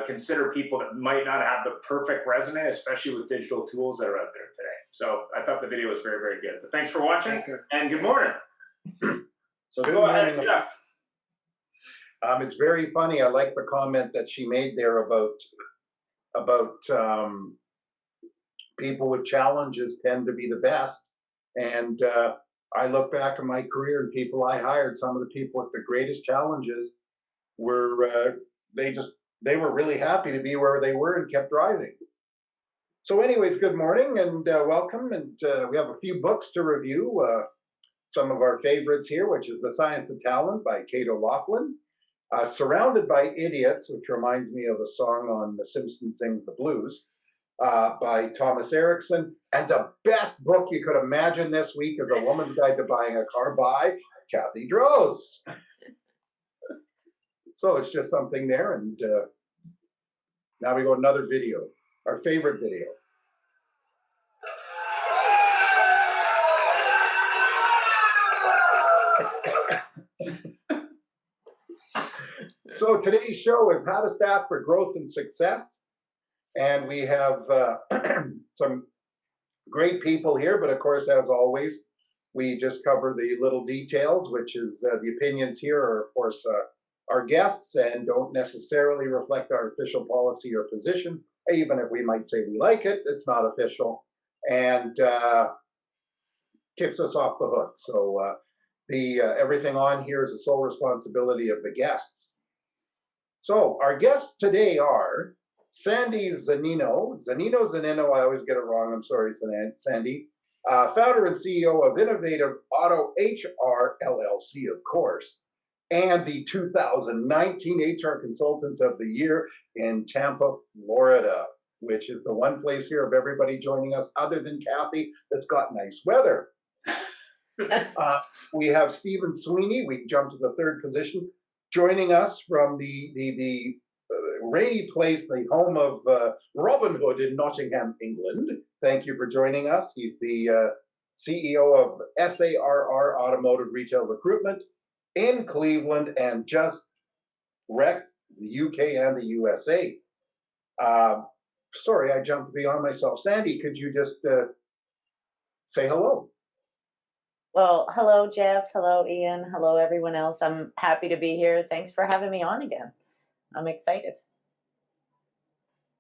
consider people that might not have the perfect resume, especially with digital tools that are out there today. So I thought the video was very, very good. But thanks for watching, and good morning. So good go morning. ahead, Jeff. It's very funny. I like the comment that she made there about people with challenges tend to be the best. And I look back at my career and people I hired, some of the people with the greatest challenges were, they were really happy to be where they were and kept driving. So anyways, good morning and welcome. And we have a few books to review. Some of our favorites here, which is The Science of Talent by Kate O'Loughlin. Surrounded by Idiots, which reminds me of a song on The Simpsons Sing the Blues, by Thomas Erickson. And the best book you could imagine this week is A Woman's Guide to Buying a Car by Kathy Droz. So it's just something there. And now we go to another video, our favorite video. So today's show is how to staff for growth and success. And we have some great people here, but of course, as always, we just cover the little details, which is the opinions here are, of course, our guests and don't necessarily reflect our official policy or position. Even if we might say we like it, it's not official and keeps us off the hook. So everything on here is the sole responsibility of the guests. So our guests today are Sandy Zanino, I always get it wrong, I'm sorry, Sandy, founder and CEO of Innovative Auto HR LLC, of course, and the 2019 HR Consultant of the Year in Tampa, Florida, which is the one place here of everybody joining us other than Kathy that's got nice weather. We have Stephen Sweeney, we jumped to the third position, joining us from the rainy place, the home of Robin Hood in Nottingham, England. Thank you for joining us. He's the CEO of SARR Automotive Retail Recruitment in Cleveland and just wrecked the UK and the USA. Sorry, I jumped beyond myself. Sandy, could you just say hello? Well, hello, Jeff. Hello, Ian. Hello, everyone else. I'm happy to be here. Thanks for having me on again. I'm excited.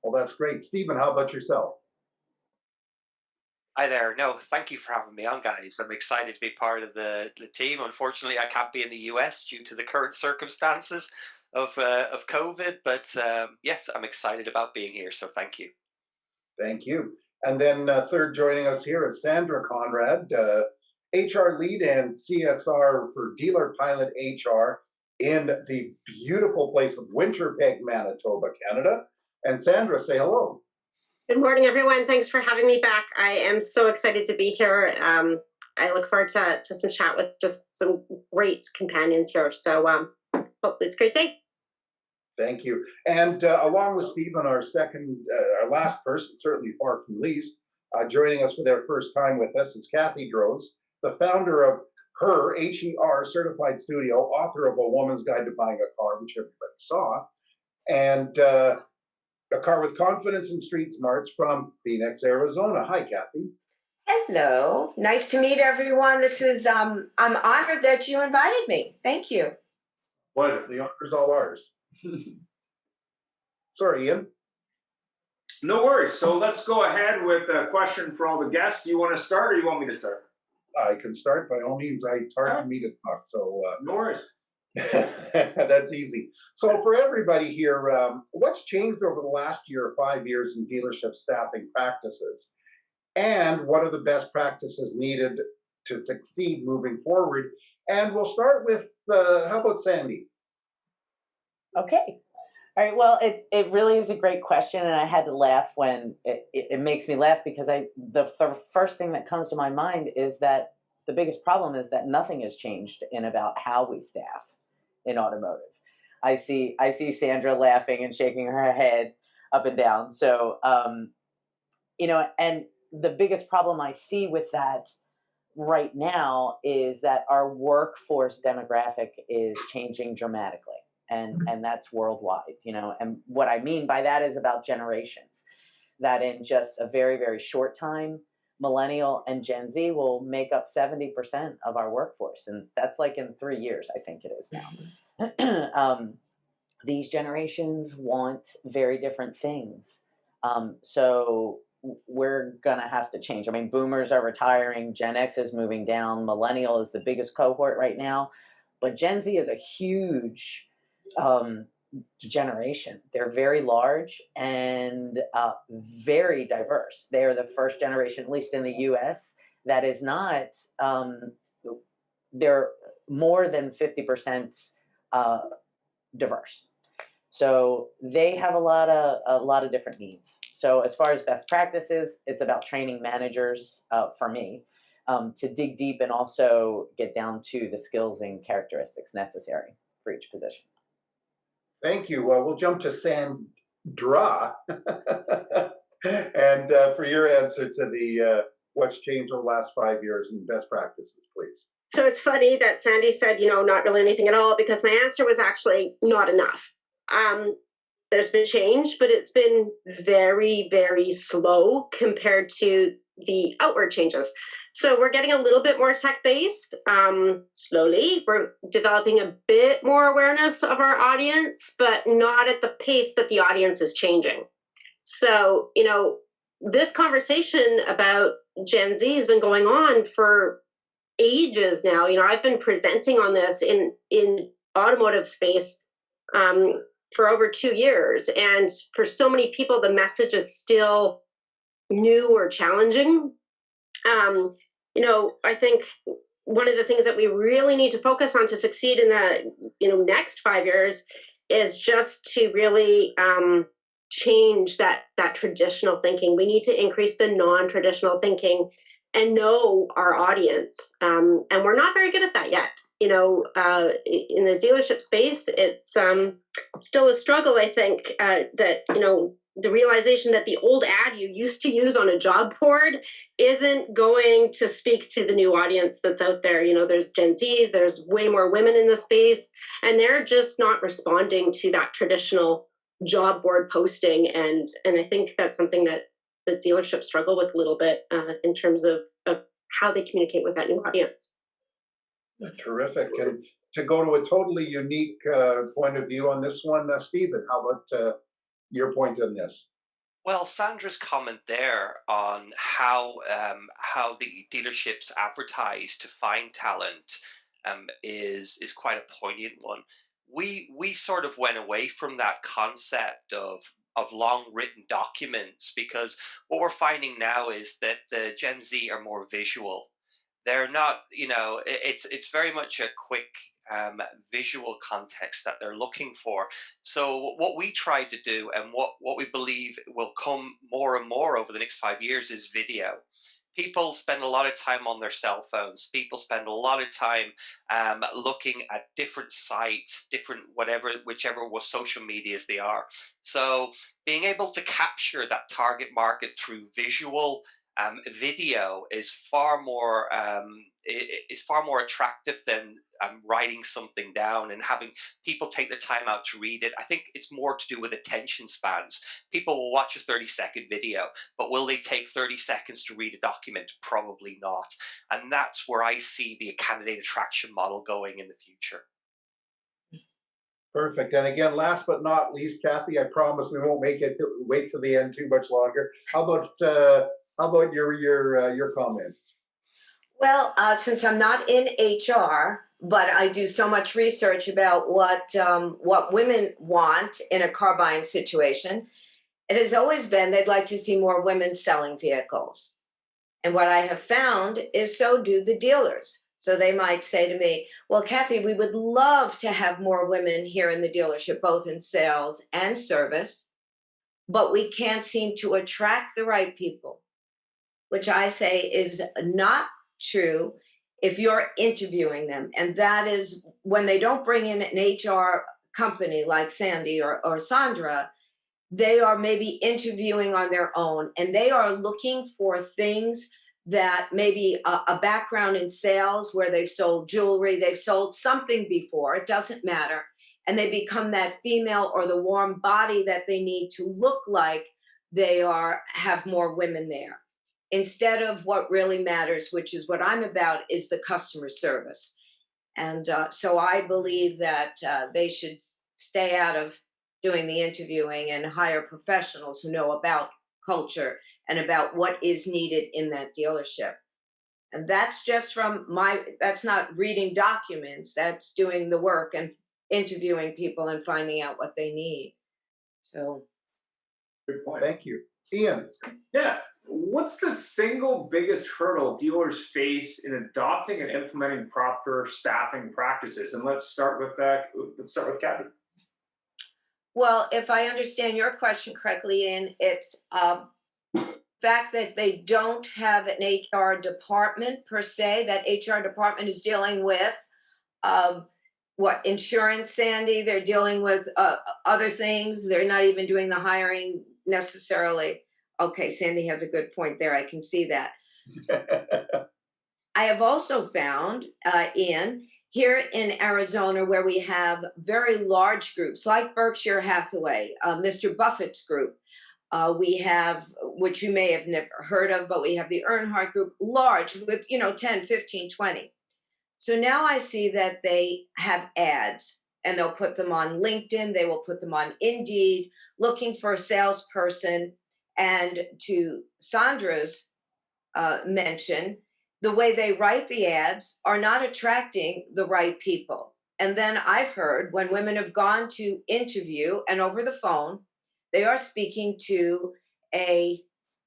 Well, that's great. Stephen, how about yourself? Hi there. No, thank you for having me on, guys. I'm excited to be part of the team. Unfortunately, I can't be in the US due to the current circumstances of COVID, but yes, I'm excited about being here, so thank you. Thank you. And then third joining us here is Sandra Conrad, HR lead and CSR for Dealer Pilot HR in the beautiful place of Winterpeg, Manitoba, Canada. And Sandra, say hello. Good morning, everyone. Thanks for having me back. I am so excited to be here. I look forward to some chat with just some great companions here. So hopefully it's a great day. Thank you. And along with Stephen, our last person, certainly far from least, joining us for their first time with us is Kathy Droz, the founder of her HER certified studio, author of A Woman's Guide to Buying a Car, which everybody saw, and A Car with Confidence and Street Smarts from Phoenix, Arizona. Hi, Kathy. Hello. Nice to meet everyone. This is, I'm honored that you invited me. Thank you. Pleasure. The honor's all ours. Sorry, Ian. No worries. So let's go ahead with a question for all the guests. Do you want to start or do you want me to start? I can start by all means. It's hard for me to talk, so. No worries. That's easy. So for everybody here, what's changed over the last year or 5 years in dealership staffing practices? And what are the best practices needed to succeed moving forward? And we'll start with, how about Sandy? Okay. All right. Well, it really is a great question, and I had to laugh when it makes me laugh because the first thing that comes to my mind is that the biggest problem is that nothing has changed in about how we staff in automotive. I see Sandra laughing and shaking her head up and down. So, you know, and the biggest problem I see with that right now is that our workforce demographic is changing dramatically. and that's worldwide, you know. And what I mean by that is about generations, that in just a very, very short time, millennial and Gen Z will make up 70% of our workforce. And that's like in 3 years, I think it is now. These generations want very different things. So we're going to have to change. I mean, boomers are retiring, Gen X is moving down, millennial is the biggest cohort right now, but Gen Z is a huge generation. They're very large and very diverse. They're the first generation, at least in the US, that is not, they're more than 50% diverse. So they have a lot of different needs. So as far as best practices, it's about training managers for me to dig deep and also get down to the skills and characteristics necessary for each position. Thank you. We'll jump to Sandra, and for your answer to the what's changed over the last 5 years and best practices, please. So it's funny that Sandy said, not really anything at all, because my answer was actually not enough. There's been change, but it's been very, very slow compared to the outward changes. So we're getting a little bit more tech-based slowly. We're developing a bit more awareness of our audience, but not at the pace that the audience is changing. So, this conversation about Gen Z has been going on for ages now. I've been presenting on this in automotive space for over 2 years. And for so many people, the message is still new or challenging. I think one of the things that we really need to focus on to succeed in the next 5 years is just to really change that traditional thinking. We need to increase the non-traditional thinking and know our audience. And we're not very good at that yet. In the dealership space, it's still a struggle, I think, that, the realization that the old ad you used to use on a job board isn't going to speak to the new audience that's out there. There's Gen Z, there's way more women in the space, and they're just not responding to that traditional job board posting. And I think that's something that the dealerships struggle with a little bit in terms of how they communicate with that new audience. Terrific. And to go to a totally unique point of view on this one, Stephen, how about your point on this? Well, Sandra's comment there on how the dealerships advertise to find talent is quite a poignant one. We sort of went away from that concept of long written documents, because what we're finding now is that the Gen Z are more visual. They're not, it's very much a quick visual context that they're looking for. So what we try to do, and what we believe will come more and more over the next 5 years, is video. People spend a lot of time on their cell phones. People spend a lot of time looking at different sites, whichever social medias they are. So being able to capture that target market through visual video is far more attractive than writing something down and having people take the time out to read it. I think it's more to do with attention spans. People will watch a 30-second video, but will they take 30 seconds to read a document? Probably not. And that's where I see the candidate attraction model going in the future. Perfect. And again, last but not least, Kathy, I promise we won't wait till the end too much longer. How about your comments? Well, since I'm not in HR, but I do so much research about what women want in a car buying situation, it has always been they'd like to see more women selling vehicles. And what I have found is so do the dealers. So they might say to me, well, Kathy, we would love to have more women here in the dealership, both in sales and service, but we can't seem to attract the right people, which I say is not true if you're interviewing them. And that is when they don't bring in an HR company like Sandy or Sandra, they are maybe interviewing on their own, and they are looking for things that maybe a background in sales where they've sold jewelry, they've sold something before, it doesn't matter. And they become that female or the warm body that they need to look like have more women there. Instead of what really matters, which is what I'm about, is the customer service. And so I believe that they should stay out of doing the interviewing and hire professionals who know about culture and about what is needed in that dealership. And that's just that's not reading documents, that's doing the work and interviewing people and finding out what they need. So, Good point. Thank you. Ian. Yeah. What's the single biggest hurdle dealers face in adopting and implementing proper staffing practices? And let's start with Kathy. well, if I understand your question correctly, Ian, it's fact that they don't have an HR department per se. That HR department is dealing with what insurance, Sandy? They're dealing with other things. They're not even doing the hiring necessarily. Okay, Sandy has a good point there. I can see that. I have also found, Ian, here in Arizona, where we have very large groups like Berkshire Hathaway, Mr. Buffett's group. We have, which you may have never heard of, but we have the Earnhardt Group, large with, 10, 15, 20. So now I see that they have ads and they'll put them on LinkedIn. They will put them on Indeed, looking for a salesperson. And to Sandra's mention, the way they write the ads are not attracting the right people. And then I've heard when women have gone to interview and over the phone, they are speaking to a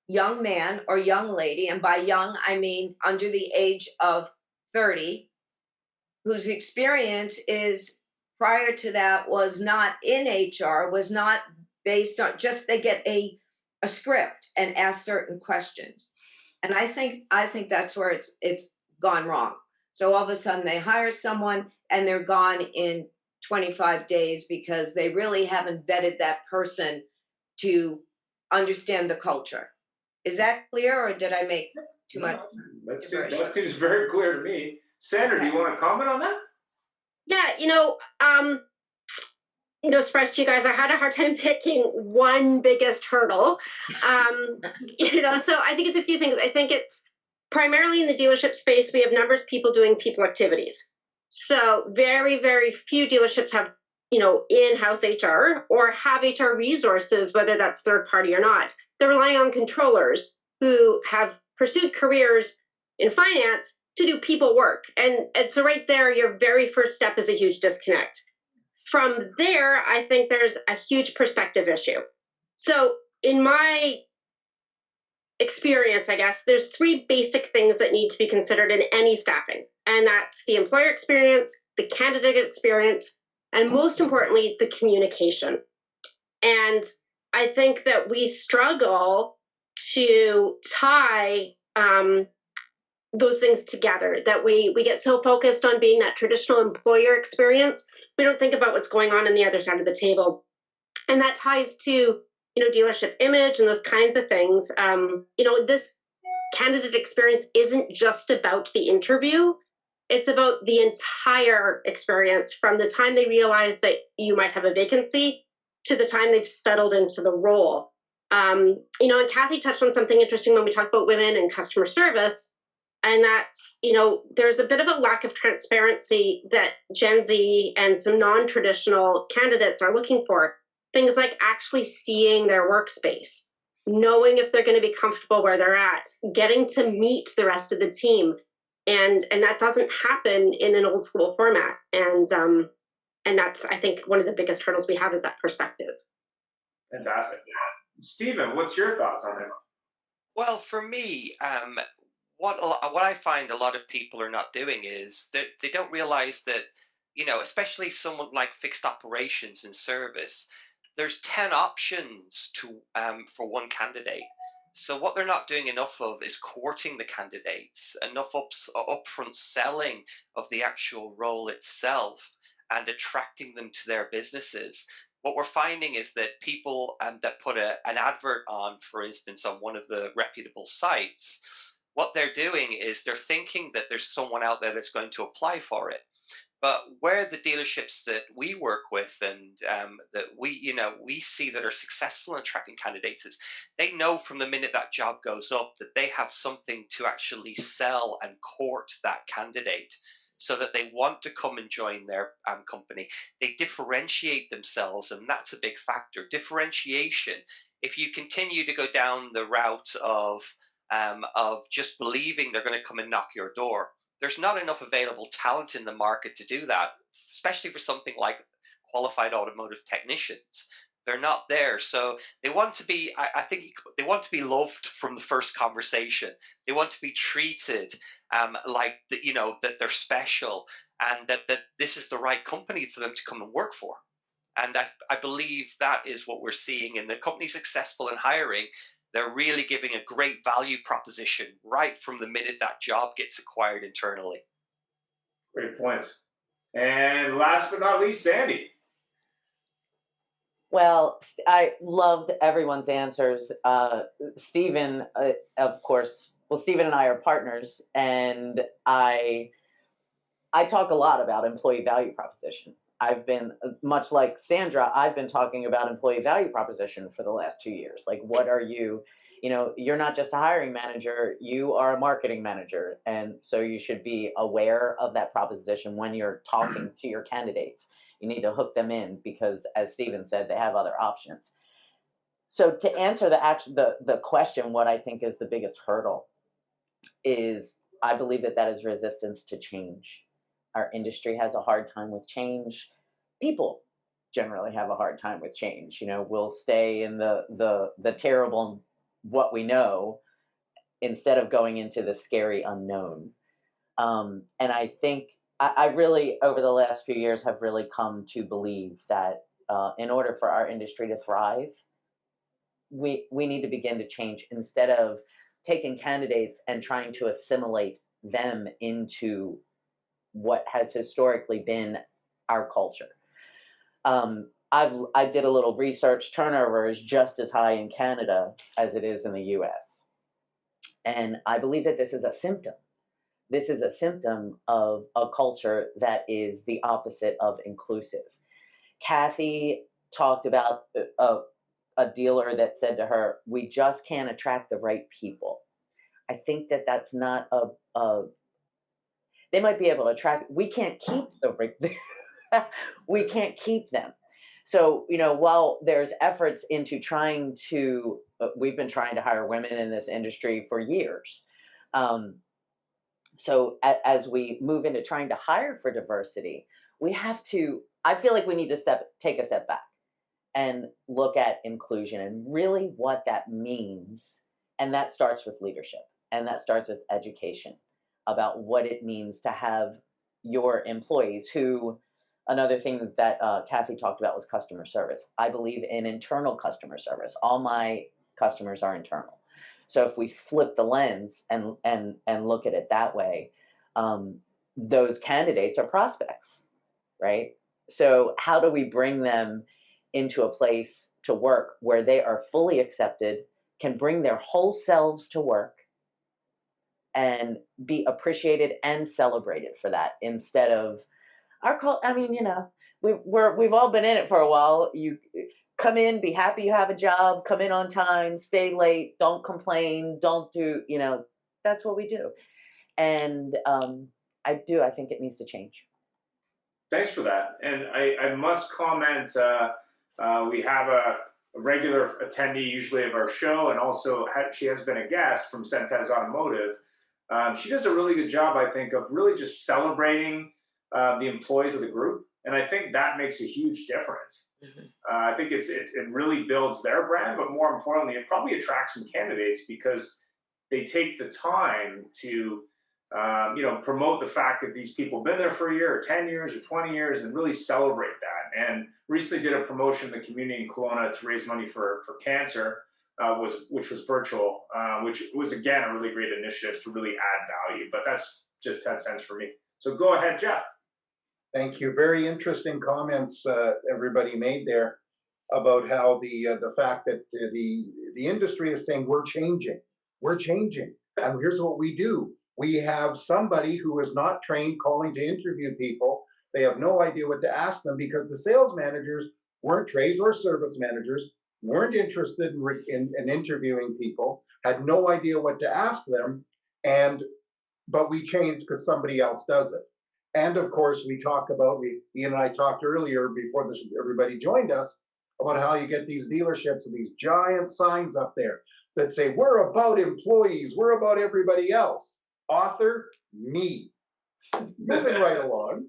young man or young lady, and by young, I mean under the age of 30, whose experience is prior to that was not in HR, was not based on just they get a script and ask certain questions. And I think that's where it's gone wrong. So all of a sudden they hire someone and they're gone in 25 days because they really haven't vetted that person to understand the culture. Is that clear, or did I make too much? That seems very clear to me. Sandra, do you want to comment on that? Yeah, surprise to you guys, I had a hard time picking one biggest hurdle. So I think it's a few things. I think it's primarily in the dealership space, we have numbers of people doing people activities. So very, very few dealerships have, in-house HR or have HR resources, whether that's third party or not. They're relying on controllers who have pursued careers in finance to do people work. And so right there, your very first step is a huge disconnect. From there, I think there's a huge perspective issue. So in my experience, I guess, there's three basic things that need to be considered in any staffing. And that's the employer experience, the candidate experience, and most importantly, the communication. And I think that we struggle to tie those things together, that we get so focused on being that traditional employer experience, we don't think about what's going on the other side of the table. And that ties to, dealership image and those kinds of things. This candidate experience isn't just about the interview. It's about the entire experience from the time they realize that you might have a vacancy to the time they've settled into the role. And Kathy touched on something interesting when we talk about women and customer service. And that's, there's a bit of a lack of transparency that Gen Z and some non-traditional candidates are looking for. Things like actually seeing their workspace, knowing if they're going to be comfortable where they're at, getting to meet the rest of the team. And that doesn't happen in an old school format. And that's, I think, one of the biggest hurdles we have is that perspective. Fantastic. Stephen, what's your thoughts on it? Well, for me, what I find a lot of people are not doing is that they don't realize that, especially someone like fixed operations and service, there's 10 options for one candidate. So what they're not doing enough of is courting the candidates, enough upfront selling of the actual role itself and attracting them to their businesses. What we're finding is that people that put an advert on, for instance, on one of the reputable sites, what they're doing is they're thinking that there's someone out there that's going to apply for it. But where the dealerships that we work with and that we see that are successful in attracting candidates is they know from the minute that job goes up that they have something to actually sell and court that candidate, so that they want to come and join their company. They differentiate themselves, and that's a big factor. Differentiation. If you continue to go down the route of just believing they're going to come and knock your door, there's not enough available talent in the market to do that, especially for something like qualified automotive technicians. They're not there. So they want to be, I think they want to be loved from the first conversation. They want to be treated like that, that they're special, and that this is the right company for them to come and work for. And I believe that is what we're seeing in the company successful in hiring. They're really giving a great value proposition right from the minute that job gets acquired internally. Great points. And last but not least, Sandy. Well, I loved everyone's answers. Stephen, of course, well, Stephen and I are partners, and I talk a lot about employee value proposition. I've been, much like Sandra, I've been talking about employee value proposition for the last 2 years. Like, what are you, you're not just a hiring manager, you are a marketing manager. And so you should be aware of that proposition when you're talking to your candidates. You need to hook them in because, as Stephen said, they have other options. So to answer the question, what I think is the biggest hurdle is I believe that is resistance to change. Our industry has a hard time with change. People generally have a hard time with change. We'll stay in the terrible what we know instead of going into the scary unknown. And I think I really, over the last few years, have really come to believe that in order for our industry to thrive, we need to begin to change instead of taking candidates and trying to assimilate them into what has historically been our culture. I did a little research. Turnover is just as high in Canada as it is in the US. And I believe that this is a symptom. This is a symptom of a culture that is the opposite of inclusive. Kathy talked about a dealer that said to her, "We just can't attract the right people." I think that that's not they might be able to attract, we can't keep we can't keep them. So, while there's efforts into trying to, we've been trying to hire women in this industry for years. So as we move into trying to hire for diversity, we have to, I feel like we need to take a step back and look at inclusion and really what that means. And that starts with leadership, and that starts with education about what it means to have your employees who, another thing that Kathy talked about was customer service. I believe in internal customer service. All my customers are internal. So if we flip the lens and look at it that way, those candidates are prospects, right? So how do we bring them into a place to work where they are fully accepted, can bring their whole selves to work, and be appreciated and celebrated for that instead of our call? I mean, we've all been in it for a while. You come in, be happy you have a job, come in on time, stay late, don't complain, don't do, that's what we do. And I think it needs to change. Thanks for that. And I must comment, we have a regular attendee usually of our show, and also she has been a guest from Centez Automotive. She does a really good job, I think, of really just celebrating the employees of the group. And I think that makes a huge difference. I think it really builds their brand, but more importantly, it probably attracts some candidates because they take the time to promote the fact that these people have been there for a year or 10 years or 20 years and really celebrate that. And recently did a promotion in the community in Kelowna to raise money for cancer, which was virtual, which was, again, a really great initiative to really add value. But that's just 10 cents for me. So go ahead, Jeff. Thank you. Very interesting comments everybody made there about how the fact that the industry is saying we're changing. And here's what we do. We have somebody who is not trained calling to interview people. They have no idea what to ask them because the sales managers weren't trained, or service managers weren't interested in interviewing people, had no idea what to ask them. And but we changed because somebody else does it. And of course, we talk about, Ian and I talked earlier before everybody joined us, about how you get these dealerships and these giant signs up there that say, we're about employees, we're about everybody else. Author, me. Moving right along.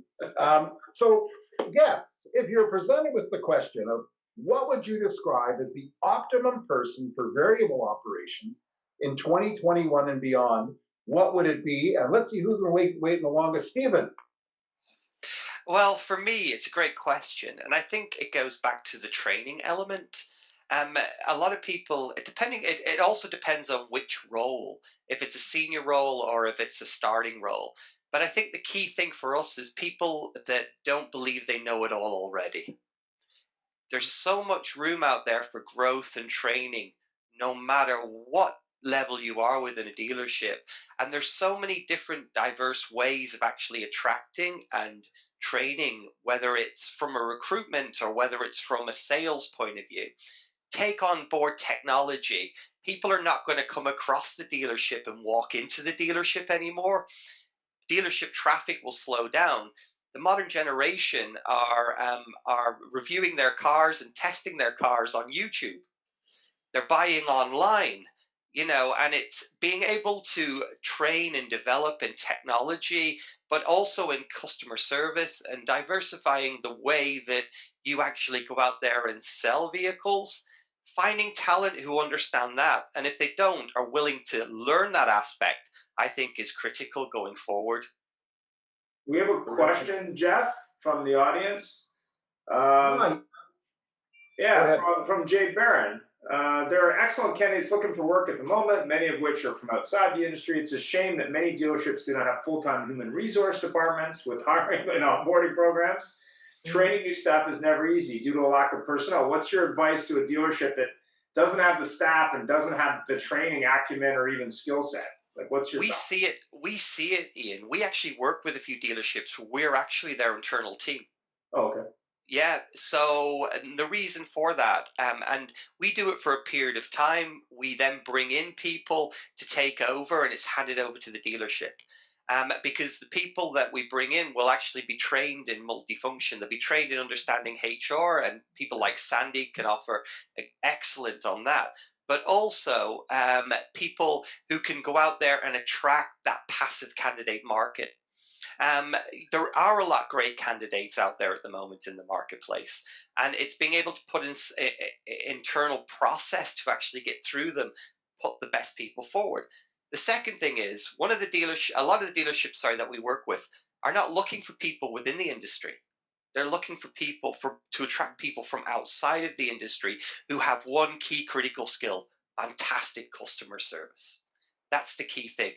So, yes, if you're presented with the question of what would you describe as the optimum person for variable operations in 2021 and beyond, what would it be? And let's see who's been waiting the longest. Stephen. Well, for me, it's a great question, and I think it goes back to the training element. A lot of people, it also depends on which role, if it's a senior role or if it's a starting role. But I think the key thing for us is people that don't believe they know it all already. There's so much room out there for growth and training, no matter what level you are within a dealership. And there's so many different diverse ways of actually attracting and training, whether it's from a recruitment or whether it's from a sales point of view. Take on board technology. People are not going to come across the dealership and walk into the dealership anymore. Dealership traffic will slow down. The modern generation are reviewing their cars and testing their cars on YouTube. They're buying online, and it's being able to train and develop in technology, but also in customer service and diversifying the way that you actually go out there and sell vehicles. Finding talent who understand that, and if they don't, are willing to learn that aspect, I think is critical going forward. We have a question, Jeff, from the audience. Hi. Yeah, from Jay Barron. There are excellent candidates looking for work at the moment, many of which are from outside the industry. It's a shame that many dealerships do not have full-time human resource departments with hiring and onboarding programs. Training new staff is never easy due to a lack of personnel. What's your advice to a dealership that doesn't have the staff and doesn't have the training acumen or even skill set? Like, what's your We thought? see it, Ian. We actually work with a few dealerships. We're actually their internal team. Oh, okay. Yeah, so the reason for that, and we do it for a period of time. We then bring in people to take over, and it's handed over to the dealership. Because the people that we bring in will actually be trained in multifunction. They'll be trained in understanding HR, and people like Sandy can offer excellent on that. But also people who can go out there and attract that passive candidate market. There are a lot of great candidates out there at the moment in the marketplace, and it's being able to put in internal process to actually get through them, put the best people forward. The second thing is a lot of the dealerships, that we work with are not looking for people within the industry. They're looking for people to attract people from outside of the industry who have one key critical skill: fantastic customer service. That's the key thing.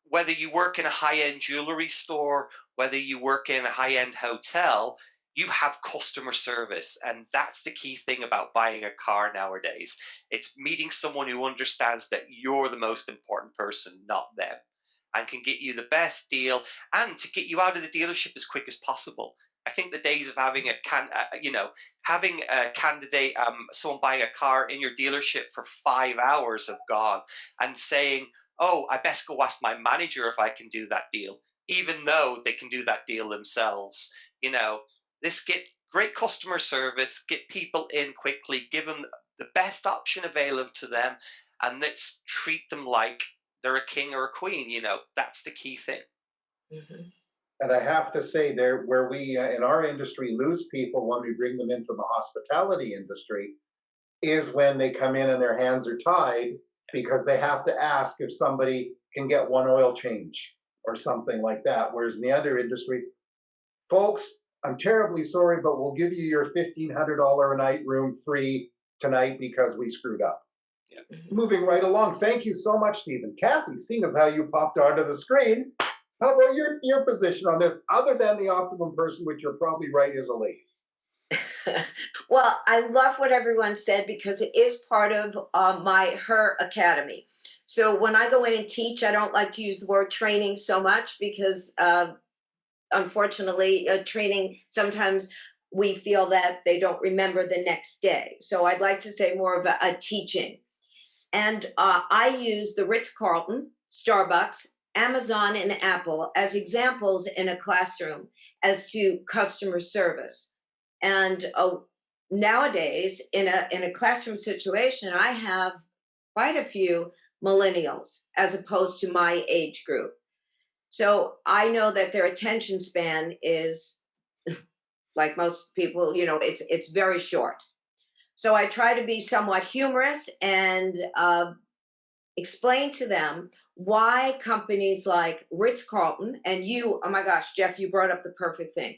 Whether you work in a high-end jewelry store, whether you work in a high-end hotel, you have customer service. And that's the key thing about buying a car nowadays. It's meeting someone who understands that you're the most important person, not them, and can get you the best deal and to get you out of the dealership as quick as possible. I think the days of having having a candidate, someone buying a car in your dealership for 5 hours have gone, and saying, "Oh, I best go ask my manager if I can do that deal," even though they can do that deal themselves. This get great customer service, get people in quickly, give them the best option available to them, and let's treat them like they're a king or a queen. That's the key thing. Mm-hmm. And I have to say, where we in our industry lose people when we bring them in from the hospitality industry is when they come in and their hands are tied because they have to ask if somebody can get one oil change or something like that. Whereas in the other industry, folks, I'm terribly sorry, but we'll give you your $1,500 a night room free tonight because we screwed up. Yeah. Moving right along. Thank you so much, Stephen. Kathy, seeing as how you popped onto the screen, how about your position on this, other than the optimum person, which you're probably right is a lady? Well, I love what everyone said because it is part of her academy. So when I go in and teach, I don't like to use the word training so much because unfortunately, training, sometimes we feel that they don't remember the next day. So I'd like to say more of a teaching. And I use the Ritz-Carlton, Starbucks, Amazon, and Apple as examples in a classroom as to customer service. And nowadays, in a classroom situation, I have quite a few millennials as opposed to my age group. So I know that their attention span is like most people, it's very short. So I try to be somewhat humorous and explain to them why companies like Ritz Carlton and you, oh my gosh, Jeff, you brought up the perfect thing.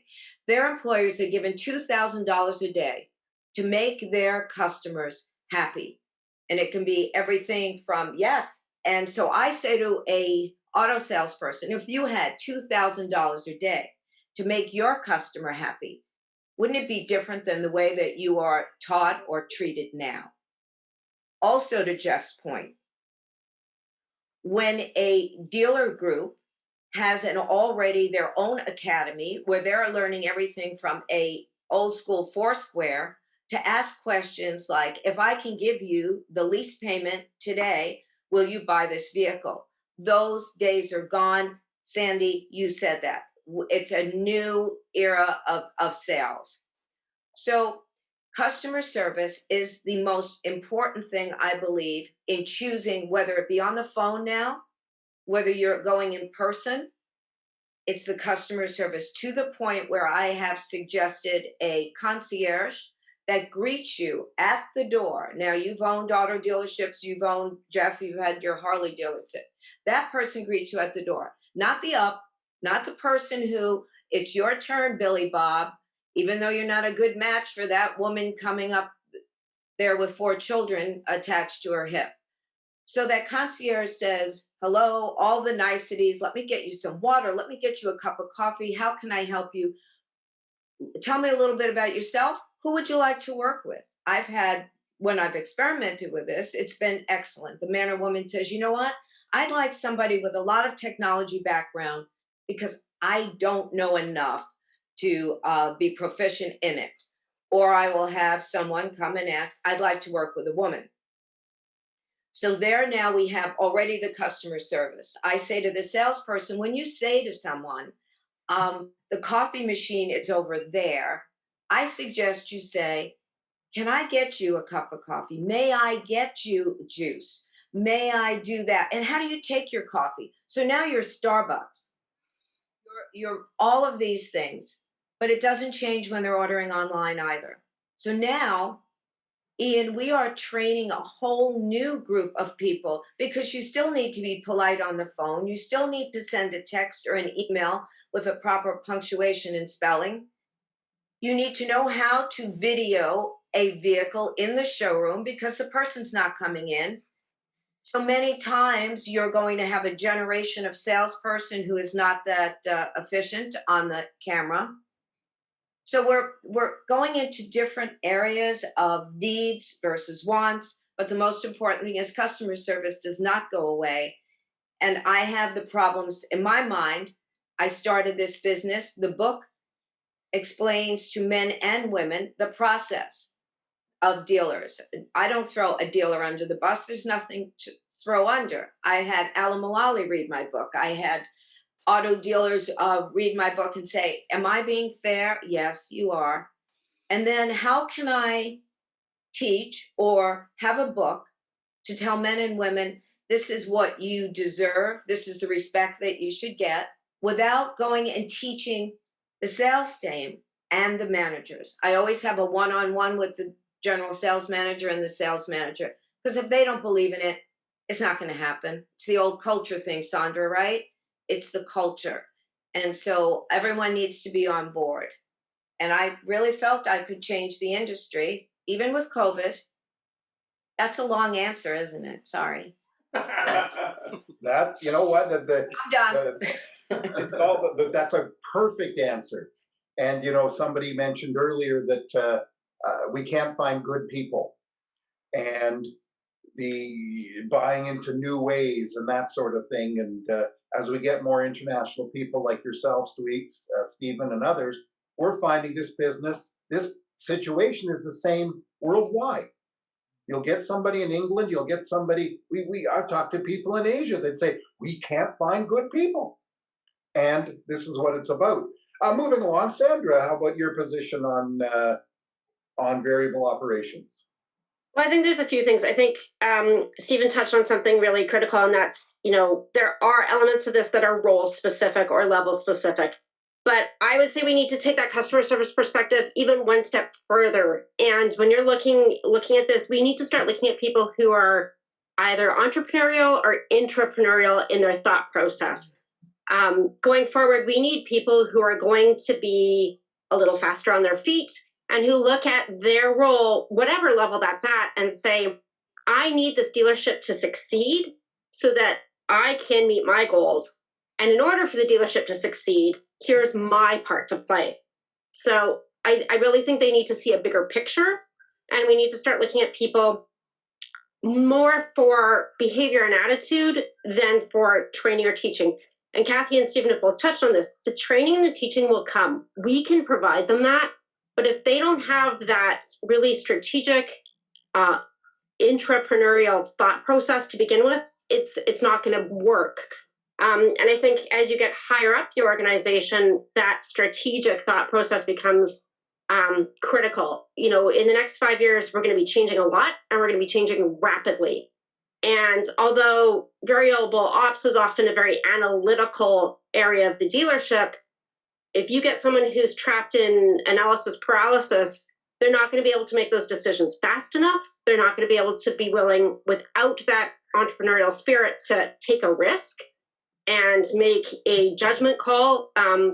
Their employers are given $2,000 a day to make their customers happy. And it can be everything from, yes. And so I say to a auto salesperson, if you had $2,000 a day to make your customer happy, wouldn't it be different than the way that you are taught or treated now? Also, to Jeff's point, when a dealer group has an already their own academy where they're learning everything from a old school Foursquare to ask questions like, if I can give you the lease payment today, will you buy this vehicle? Those days are gone. Sandy, you said that. It's a new era of sales. So customer service is the most important thing, I believe, in choosing whether it be on the phone now, whether you're going in person. It's the customer service to the point where I have suggested a concierge that greets you at the door. Now, you've owned auto dealerships, you've owned, Jeff, you've had your Harley dealership. That person greets you at the door, not the up, not the person who, it's your turn, Billy Bob, even though you're not a good match for that woman coming up there with 4 children attached to her hip. So that concierge says, hello, all the niceties. Let me get you some water. Let me get you a cup of coffee. How can I help you? Tell me a little bit about yourself. Who would you like to work with? I've had, when I've experimented with this, it's been excellent. The man or woman says, you know what? I'd like somebody with a lot of technology background because I don't know enough to be proficient in it. Or I will have someone come and ask, I'd like to work with a woman. So there now we have already the customer service. I say to the salesperson, when you say to someone, the coffee machine is over there, I suggest you say, can I get you a cup of coffee? May I get you juice? May I do that? And how do you take your coffee? So now you're Starbucks. You're all of these things, but it doesn't change when they're ordering online either. So now, Ian, we are training a whole new group of people because you still need to be polite on the phone. You still need to send a text or an email with a proper punctuation and spelling. You need to know how to video a vehicle in the showroom because the person's not coming in. So many times you're going to have a generation of salesperson who is not that efficient on the camera. So we're going into different areas of needs versus wants, but the most important thing is customer service does not go away. And I have the problems in my mind. I started this business. The book explains to men and women the process of dealers. I don't throw a dealer under the bus. There's nothing to throw under. I had Alan Mullally read my book. I had auto dealers read my book and say, am I being fair? Yes, you are. And then how can I teach or have a book to tell men and women, this is what you deserve, this is the respect that you should get, without going and teaching the sales team and the managers. I always have a one-on-one with the general sales manager and the sales manager, because if they don't believe in it, it's not going to happen. It's the old culture thing, Sandra, right? It's the culture. And so everyone needs to be on board. And I really felt I could change the industry, even with COVID. That's a long answer, isn't it? Sorry. That, you know what? I'm done. That's a perfect answer. And, somebody mentioned earlier that we can't find good people. And the buying into new ways and that sort of thing. And as we get more international people like yourself, Stephen, and others, we're finding this situation is the same worldwide. You'll get somebody in England, you'll get somebody, I've talked to people in Asia that say, we can't find good people. And this is what it's about. Moving along, Sandra, how about your position on variable operations? Well, I think there's a few things. I think Stephen touched on something really critical, and that's, there are elements of this that are role specific or level specific. But I would say we need to take that customer service perspective even one step further. And when you're looking at this, we need to start looking at people who are either entrepreneurial or intrapreneurial in their thought process. Going forward, we need people who are going to be a little faster on their feet and who look at their role, whatever level that's at, and say, I need this dealership to succeed so that I can meet my goals. And in order for the dealership to succeed, here's my part to play. So I really think they need to see a bigger picture, and we need to start looking at people more for behavior and attitude than for training or teaching. And Kathy and Stephen have both touched on this. The training and the teaching will come. We can provide them that. But if they don't have that really strategic, intrapreneurial thought process to begin with, it's not going to work. And I think as you get higher up the organization, that strategic thought process becomes critical. In the next 5 years, we're going to be changing a lot, and we're going to be changing rapidly. And although variable ops is often a very analytical area of the dealership, if you get someone who's trapped in analysis paralysis, they're not going to be able to make those decisions fast enough. They're not going to be able to be willing, without that entrepreneurial spirit, to take a risk and make a judgment call.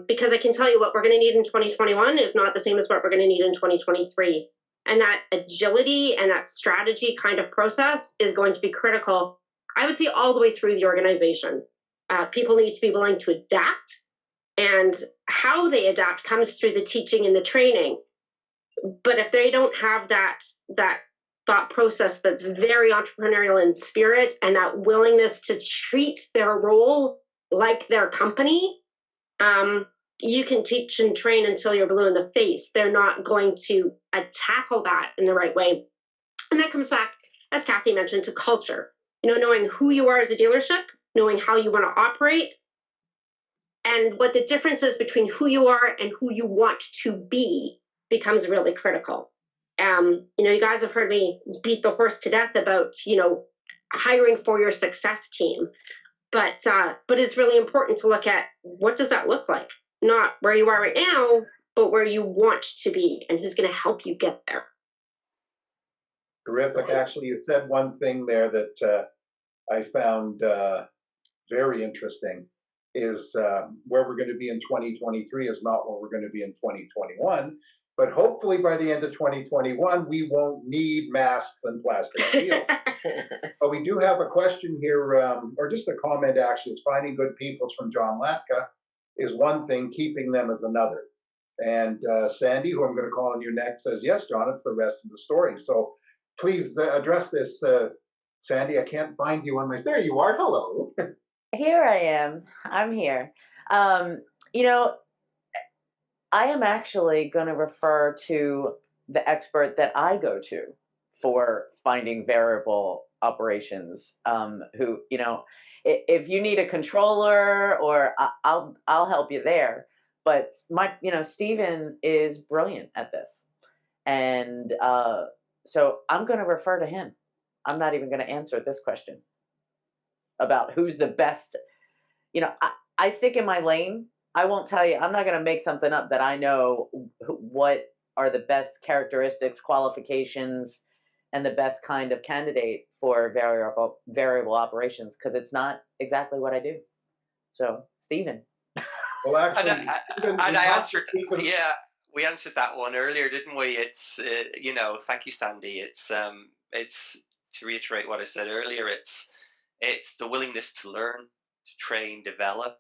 Because I can tell you what we're going to need in 2021 is not the same as what we're going to need in 2023. And that agility and that strategy kind of process is going to be critical, I would say, all the way through the organization. People need to be willing to adapt, and how they adapt comes through the teaching and the training. But if they don't have that thought process that's very entrepreneurial in spirit, and that willingness to treat their role like their company, you can teach and train until you're blue in the face. They're not going to tackle that in the right way. And that comes back, as Kathy mentioned, to culture. Knowing who you are as a dealership, knowing how you want to operate, and what the difference is between who you are and who you want to be becomes really critical. You guys have heard me beat the horse to death about, hiring for your success team. But it's really important to look at, what does that look like? Not where you are right now, but where you want to be, and who's going to help you get there. Terrific. Actually, you said one thing there that I found very interesting, is where we're going to be in 2023 is not where we're going to be in 2021. But hopefully by the end of 2021, we won't need masks and plastic shields. But we do have a question here, or just a comment actually. Is finding good people from John Latka is one thing, keeping them is another. And Sandy, who I'm going to call on you next, says, yes, John, it's the rest of the story. So please address this. Sandy, I can't find you on my, there you are, hello. Here I am. I'm here. I am actually going to refer to the expert that I go to for finding variable operations. Who, if you need a controller, or I'll help you there. But Stephen is brilliant at this, and so I'm going to refer to him. I'm not even going to answer this question about who's the best. I stick in my lane. I won't tell you, I'm not going to make something up that I know what are the best characteristics, qualifications, and the best kind of candidate for variable operations, because it's not exactly what I do. So, Stephen. Well, actually, and I answered, yeah, we answered that one earlier, didn't we? It's, thank you, Sandy. It's to reiterate what I said earlier, it's the willingness to learn, to train, develop,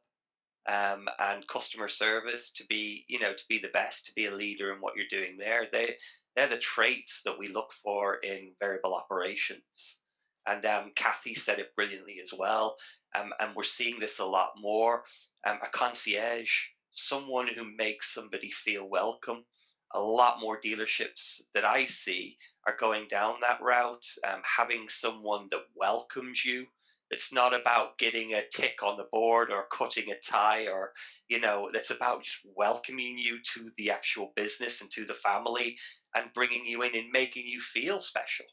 and customer service, to be the best, to be a leader in what you're doing there. They're the traits that we look for in variable operations. And Kathy said it brilliantly as well. And we're seeing this a lot more. A concierge, someone who makes somebody feel welcome. A lot more dealerships that I see are going down that route, having someone that welcomes you. It's not about getting a tick on the board or cutting a tie, or, it's about just welcoming you to the actual business and to the family and bringing you in and making you feel special.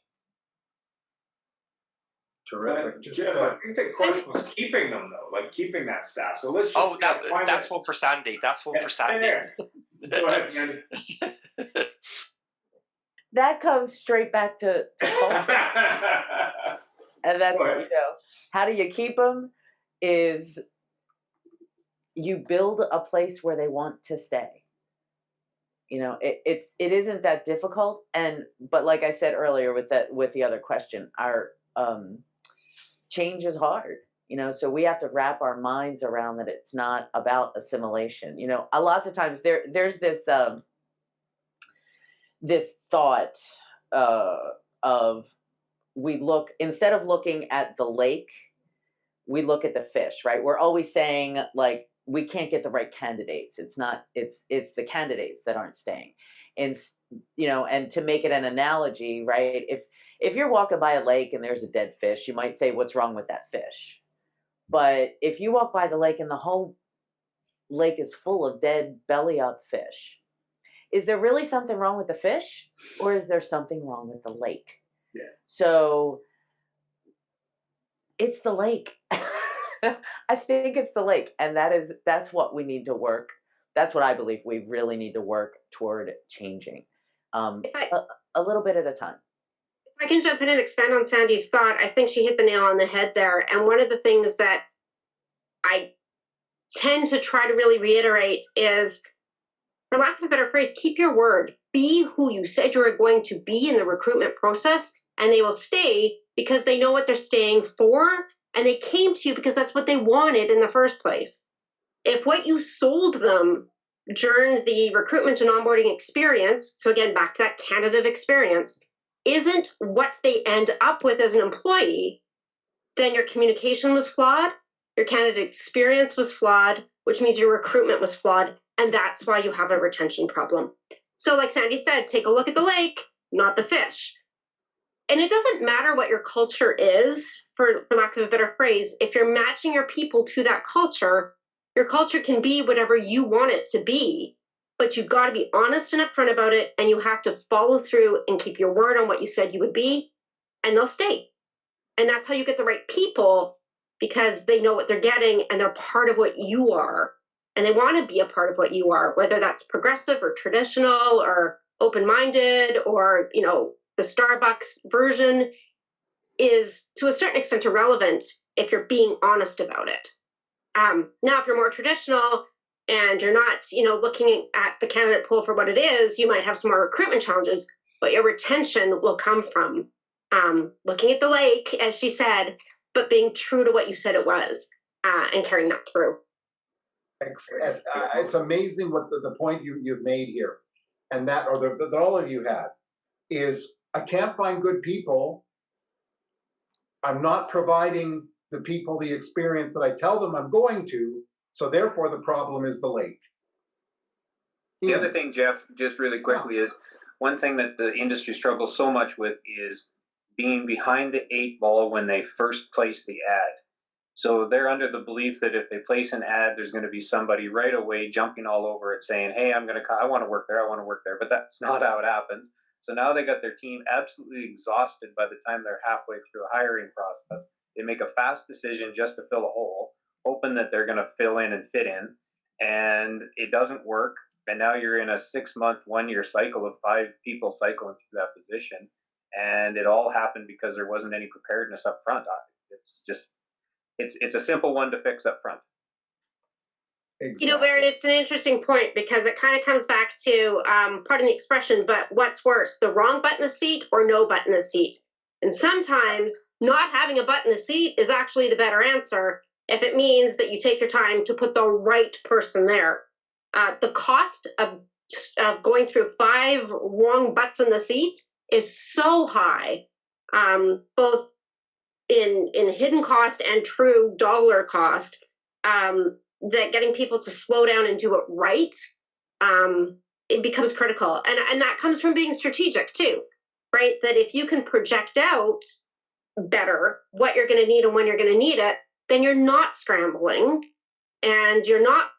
Terrific. But Jeff, I think the question was keeping them though, like keeping that staff. So let's just Oh, that's one for Sandy. That's one for Sandy. Go ahead, Sandy. That comes straight back to culture. And that's, how do you keep them is you build a place where they want to stay. It isn't that difficult. But like I said earlier with the other question, our change is hard, so we have to wrap our minds around that. It's not about assimilation. A lot of times there's this thought of, instead of looking at the lake, we look at the fish, right? We're always saying, like, we can't get the right candidates. It's the candidates that aren't staying. And and to make it an analogy, right? If you're walking by a lake and there's a dead fish, you might say, what's wrong with that fish? But if you walk by the lake and the whole lake is full of dead belly up fish, is there really something wrong with the fish, or is there something wrong with the lake? Yeah. So it's the lake. I think it's the lake, and that's what we need to work. That's what I believe we really need to work toward changing, a little bit at a time. If I can jump in and expand on Sandy's thought, I think she hit the nail on the head there. And one of the things that I tend to try to really reiterate is, for lack of a better phrase, keep your word. Be who you said you were going to be in the recruitment process, and they will stay because they know what they're staying for, and they came to you because that's what they wanted in the first place. If what you sold them during the recruitment and onboarding experience, so again, back to that candidate experience, isn't what they end up with as an employee, then your communication was flawed, your candidate experience was flawed, which means your recruitment was flawed, and that's why you have a retention problem. So like Sandy said, take a look at the lake, not the fish. And it doesn't matter what your culture is, for lack of a better phrase, if you're matching your people to that culture, your culture can be whatever you want it to be, but you've got to be honest and upfront about it, and you have to follow through and keep your word on what you said you would be, and they'll stay. And that's how you get the right people, because they know what they're getting and they're part of what you are, and they want to be a part of what you are, whether that's progressive or traditional or open-minded or, the Starbucks version is to a certain extent irrelevant if you're being honest about it. Now, if you're more traditional and you're not, looking at the candidate pool for what it is, you might have some more recruitment challenges, but your retention will come from looking at the lake, as she said, but being true to what you said it was, and carrying that through. It's amazing what the point you've made here, and that, or that all of you had, is I can't find good people. I'm not providing the people the experience that I tell them I'm going to, so therefore the problem is the lake. The other thing, Jeff, just really quickly, is one thing that the industry struggles so much with is being behind the 8 ball when they first place the ad. So they're under the belief that if they place an ad, there's going to be somebody right away jumping all over it saying, hey, I want to work there, I want to work there. But that's not how it happens. So now they got their team absolutely exhausted by the time they're halfway through a hiring process. They make a fast decision just to fill a hole, hoping that they're going to fill in and fit in, and it doesn't work. And now you're in a 6-month, 1-year cycle of 5 people cycling through that position, and it all happened because there wasn't any preparedness up front. It's a simple one to fix up front. Exactly. Barry, it's an interesting point because it kind of comes back to, pardon the expression, but what's worse, the wrong butt in the seat or no butt in the seat? And sometimes not having a butt in the seat is actually the better answer if it means that you take your time to put the right person there. The cost of going through 5 wrong butts in the seat is so high, both in hidden cost and true dollar cost, that getting people to slow down and do it right, it becomes critical. And that comes from being strategic too, right? That if you can project out better what you're going to need and when you're going to need it, then you're not scrambling and you're not,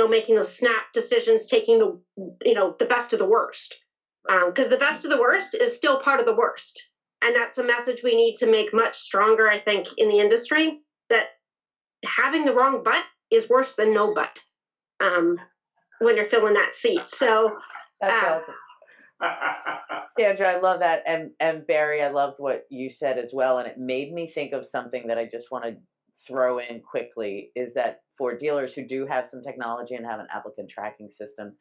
making those snap decisions, taking the best of the worst. Because the best of the worst is still part of the worst. And that's a message we need to make much stronger, I think, in the industry, that having the wrong butt is worse than no butt when you're filling that seat. So that's awesome. Sandra, I love that. And Barry, I loved what you said as well. And it made me think of something that I just want to throw in quickly, is that for dealers who do have some technology and have an applicant tracking system,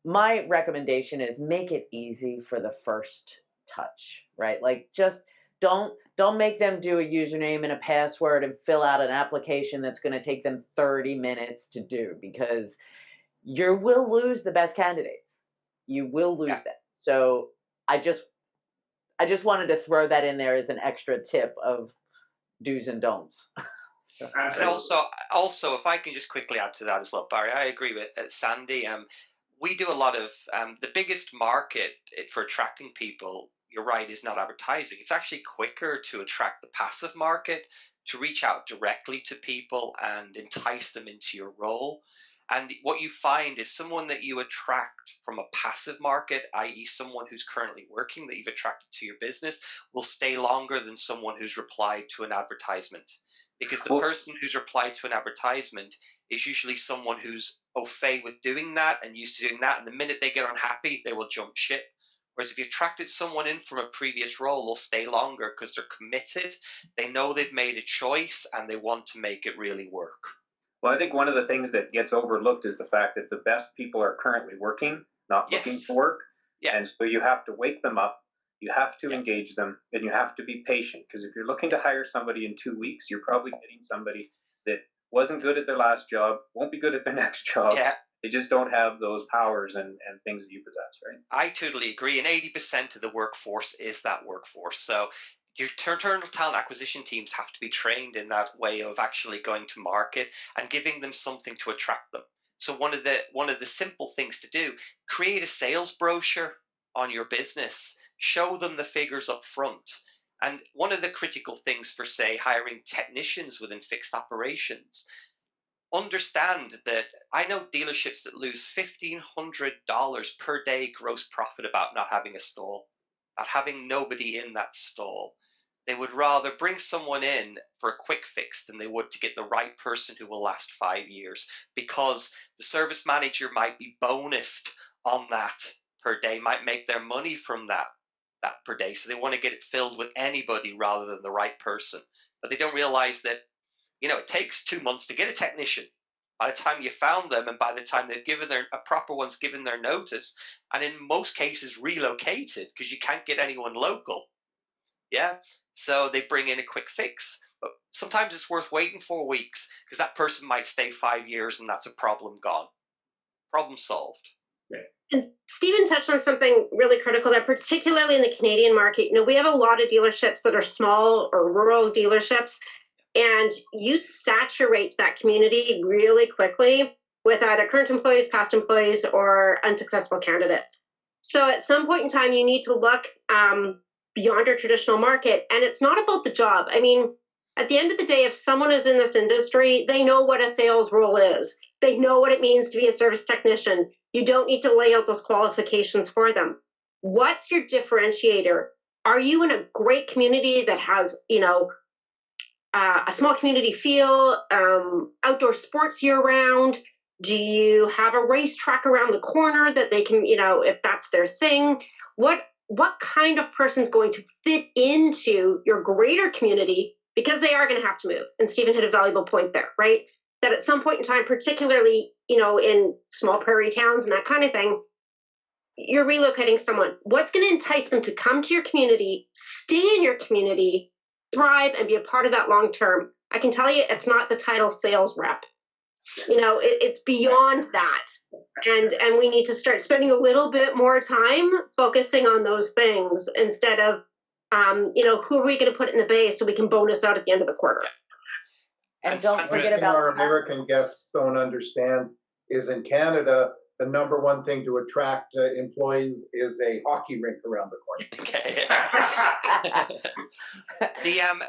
my recommendation is make it easy for the first touch, right? Like, just don't make them do a username and a password and fill out an application that's going to take them 30 minutes to do, because you will lose the best candidates. You will lose them. So I just wanted to throw that in there as an extra tip of do's and don'ts. And also, if I can just quickly add to that as well, Barry, I agree with Sandy. We do a lot of the biggest market for attracting people. You're right, is not advertising. It's actually quicker to attract the passive market, to reach out directly to people and entice them into your role. And what you find is someone that you attract from a passive market, i.e. someone who's currently working that you've attracted to your business, will stay longer than someone who's replied to an advertisement. Because the person who's replied to an advertisement is usually someone who's au fait with doing that and used to doing that. And the minute they get unhappy, they will jump ship. Whereas if you attracted someone in from a previous role, they'll stay longer because they're committed. They know they've made a choice and they want to make it really work. Well, I think one of the things that gets overlooked is the fact that the best people are currently working, not looking for work. Yeah. And so you have to wake them up, you have to engage them, and you have to be patient. Because if you're looking to hire somebody in 2 weeks, you're probably getting somebody that wasn't good at their last job, won't be good at their next job. Yeah. They just don't have those powers and things that you possess, right? I totally agree. And 80% of the workforce is that workforce. So your internal talent acquisition teams have to be trained in that way of actually going to market and giving them something to attract them. So one of the simple things to do, create a sales brochure on your business, show them the figures up front. And one of the critical things for, say, hiring technicians within fixed operations, understand that I know dealerships that lose $1,500 per day gross profit about not having a stall, about having nobody in that stall. They would rather bring someone in for a quick fix than they would to get the right person who will last 5 years, because the service manager might be bonused on that per day, might make their money from that per day. So they want to get it filled with anybody rather than the right person. But they don't realize that, it takes 2 months to get a technician. By the time you found them and by the time they've given a proper one's given their notice, and in most cases relocated because you can't get anyone local. Yeah. So they bring in a quick fix. But sometimes it's worth waiting 4 weeks because that person might stay 5 years and that's a problem gone. Problem solved. And Stephen touched on something really critical there, particularly in the Canadian market. We have a lot of dealerships that are small or rural dealerships, and you saturate that community really quickly with either current employees, past employees, or unsuccessful candidates. So at some point in time, you need to look beyond your traditional market. And it's not about the job. I mean, at the end of the day, if someone is in this industry, they know what a sales role is. They know what it means to be a service technician. You don't need to lay out those qualifications for them. What's your differentiator? Are you in a great community that has, a small community feel, outdoor sports year round? Do you have a racetrack around the corner that they can, if that's their thing? What kind of person's going to fit into your greater community? Because they are going to have to move. And Stephen hit a valuable point there, right? That at some point in time, particularly, in small prairie towns and that kind of thing, you're relocating someone. What's going to entice them to come to your community, stay in your community, thrive, and be a part of that long term? I can tell you it's not the title sales rep. It's beyond that. And we need to start spending a little bit more time focusing on those things instead of Who are we going to put in the bay so we can bonus out at the end of the quarter? And don't Sandra, forget One thing about our small- American guests don't understand is in Canada, the number one thing to attract employees is a hockey rink around the corner. Okay.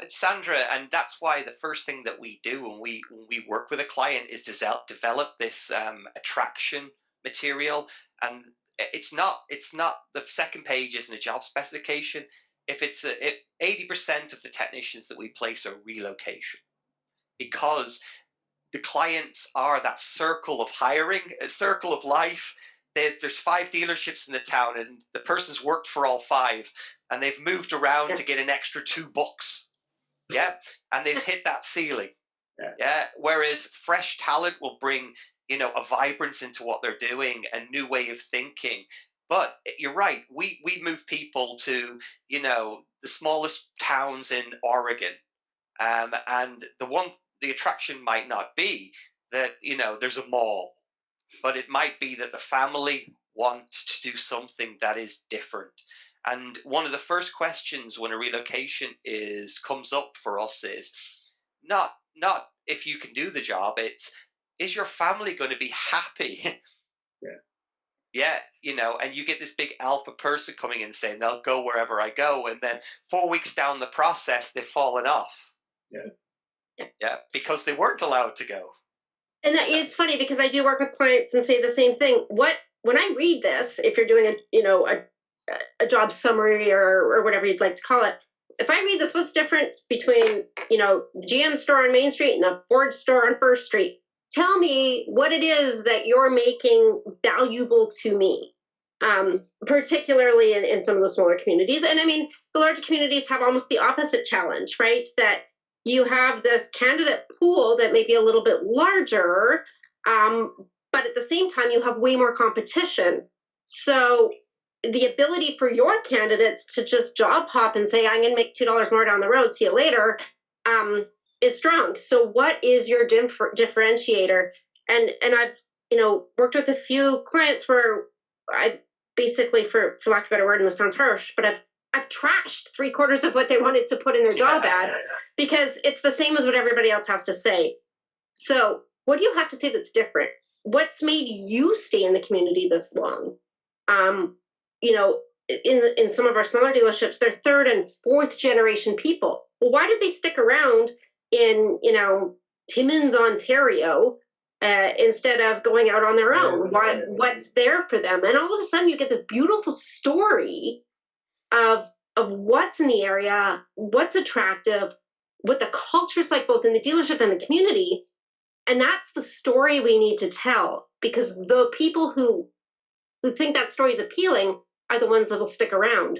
Sandra, and that's why the first thing that we do when we work with a client is develop this attraction material. And it's not the second page isn't a job specification. If 80% of the technicians that we place are relocation, because the clients are that circle of hiring, a circle of life. There's 5 dealerships in the town, and the person's worked for all 5, and they've moved around to get an extra 2 bucks. Yeah, and they've hit that ceiling. Yeah. Whereas fresh talent will bring, a vibrance into what they're doing, a new way of thinking. But you're right. We move people to, the smallest towns in Oregon, and the attraction might not be that there's a mall, but it might be that the family wants to do something that is different. And one of the first questions when a relocation comes up for us is not if you can do the job, it's is your family going to be happy? Yeah, and you get this big alpha person coming in saying they'll go wherever I go, and then 4 weeks down the process they've fallen off. Yeah, because they weren't allowed to go. And it's funny because I do work with clients and say the same thing. When I read this, if you're doing a job summary or whatever you'd like to call it, if I read this, what's the difference between the GM store on Main Street and the Ford store on First Street? Tell me what it is that you're making valuable to me, particularly in some of the smaller communities. And I mean, the larger communities have almost the opposite challenge, right? That you have this candidate pool that may be a little bit larger, but at the same time, you have way more competition. So the ability for your candidates to just job hop and say, I'm going to make $2 more down the road, see you later, is strong. So what is your differentiator? And I've, worked with a few clients where I basically, for lack of a better word, and this sounds harsh, but I've trashed 3/4 of what they wanted to put in their job ad because it's the same as what everybody else has to say. So what do you have to say that's different? What's made you stay in the community this long? In some of our smaller dealerships, they're 3rd and 4th generation people. Well, why did they stick around in, Timmins, Ontario, instead of going out on their own? What's there for them? And all of a sudden you get this beautiful story of what's in the area, what's attractive, what the culture's like both in the dealership and the community. And that's the story we need to tell, because the people who think that story is appealing are the ones that will stick around.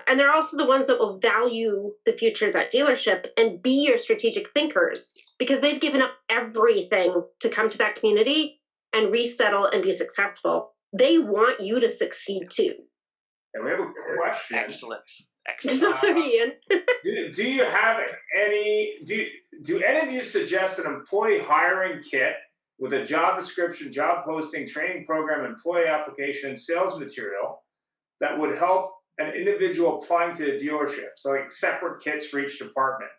And they're also the ones that will value the future of that dealership and be your strategic thinkers, because they've given up everything to come to that community and resettle and be successful. They want you to succeed too. And we have a question. Excellent. Sorry, Ian. Do you have do any of you suggest an employee hiring kit with a job description, job posting, training program, employee application, sales material that would help an individual applying to the dealership? So like separate kits for each department.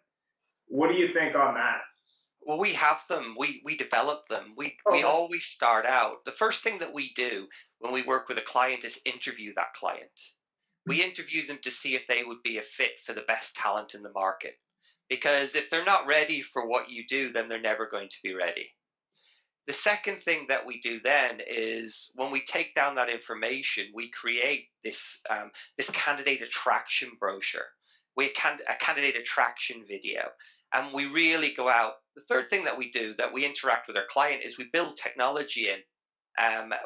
What do you think on that? Well, we have them. We develop them. We always start out. The first thing that we do when we work with a client is interview that client. We interview them to see if they would be a fit for the best talent in the market. Because if they're not ready for what you do, then they're never going to be ready. The second thing that we do then is when we take down that information, we create this candidate attraction brochure. A candidate attraction video. And we really go out. The third thing that we do, that we interact with our client, is we build technology in.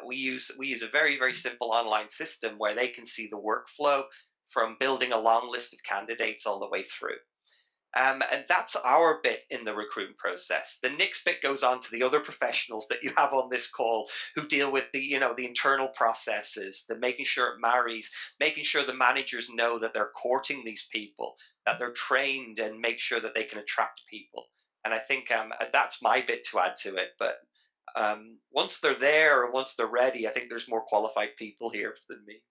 We use a very, very simple online system where they can see the workflow from building a long list of candidates all the way through. And that's our bit in the recruitment process. The next bit goes on to the other professionals that you have on this call who deal with the internal processes, the making sure it marries, making sure the managers know that they're courting these people, that they're trained, and make sure that they can attract people. And I think that's my bit to add to it. But once they're there or once they're ready, I think there's more qualified people here than me.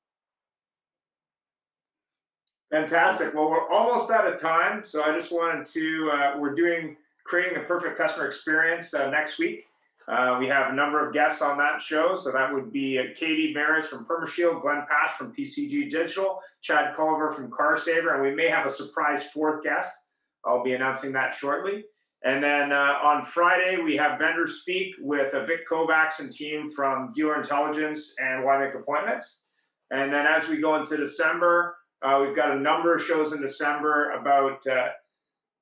Fantastic. Well, we're almost out of time, so I just wanted to. We're doing creating the perfect customer experience next week. We have a number of guests on that show, so that would be Katie Maris from PermaShield, Glenn Pash from PCG Digital, Chad Culver from CarSaver, and we may have a surprise fourth guest. I'll be announcing that shortly. And then on Friday, we have Vendor Speak with Vic Kovacs and team from Dealer Intelligence and Why Make Appointments. And then as we go into December, we've got a number of shows in December about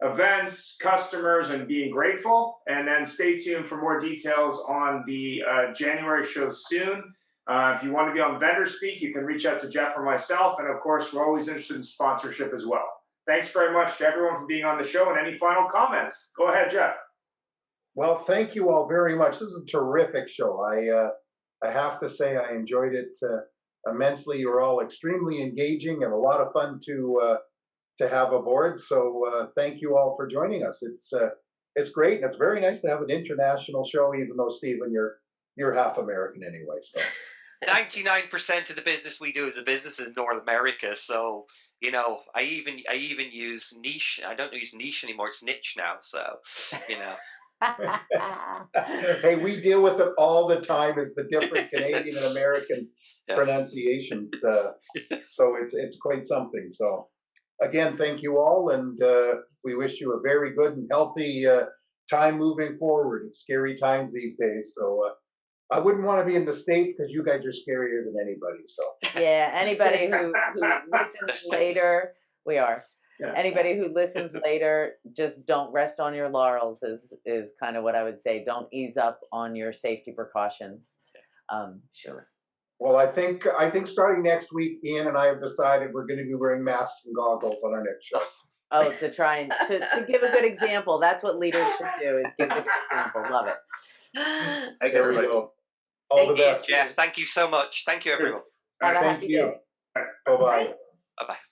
events, customers, and being grateful. And then stay tuned for more details on the January shows soon. If you want to be on Vendor Speak, you can reach out to Jeff or myself. And of course, we're always interested in sponsorship as well. Thanks very much to everyone for being on the show. And any final comments? Go ahead, Jeff. Well, thank you all very much. This is a terrific show. I have to say I enjoyed it immensely. You were all extremely engaging and a lot of fun to have aboard. So thank you all for joining us. It's great, and it's very nice to have an international show. Even though Stephen, you're half American anyway. So 99% of the business we do as a business is North America. So you know, I even use niche. I don't use niche anymore. It's niche now. So you know. Hey, we deal with it all the time. Is the different Canadian and American pronunciations. So it's quite something. So again, thank you all, and we wish you a very good and healthy time moving forward. It's scary times these days, so I wouldn't want to be in the States because you guys are scarier than anybody. So Yeah, anybody who listens later, we are. Yeah. Anybody who listens later, just don't rest on your laurels is kind of what I would say. Don't ease up on your safety precautions. Sure. well, I think starting next week, Ian and I have decided we're going to be wearing masks and goggles on our next show. Oh, to try and to give a good example. That's what leaders should do, is give a good example. Love it. Thanks, There we everybody. go. All the Thank you, best. Jeff, thank you so much. Thank you, everyone. Have a Thank happy you. day. Bye bye. Bye bye.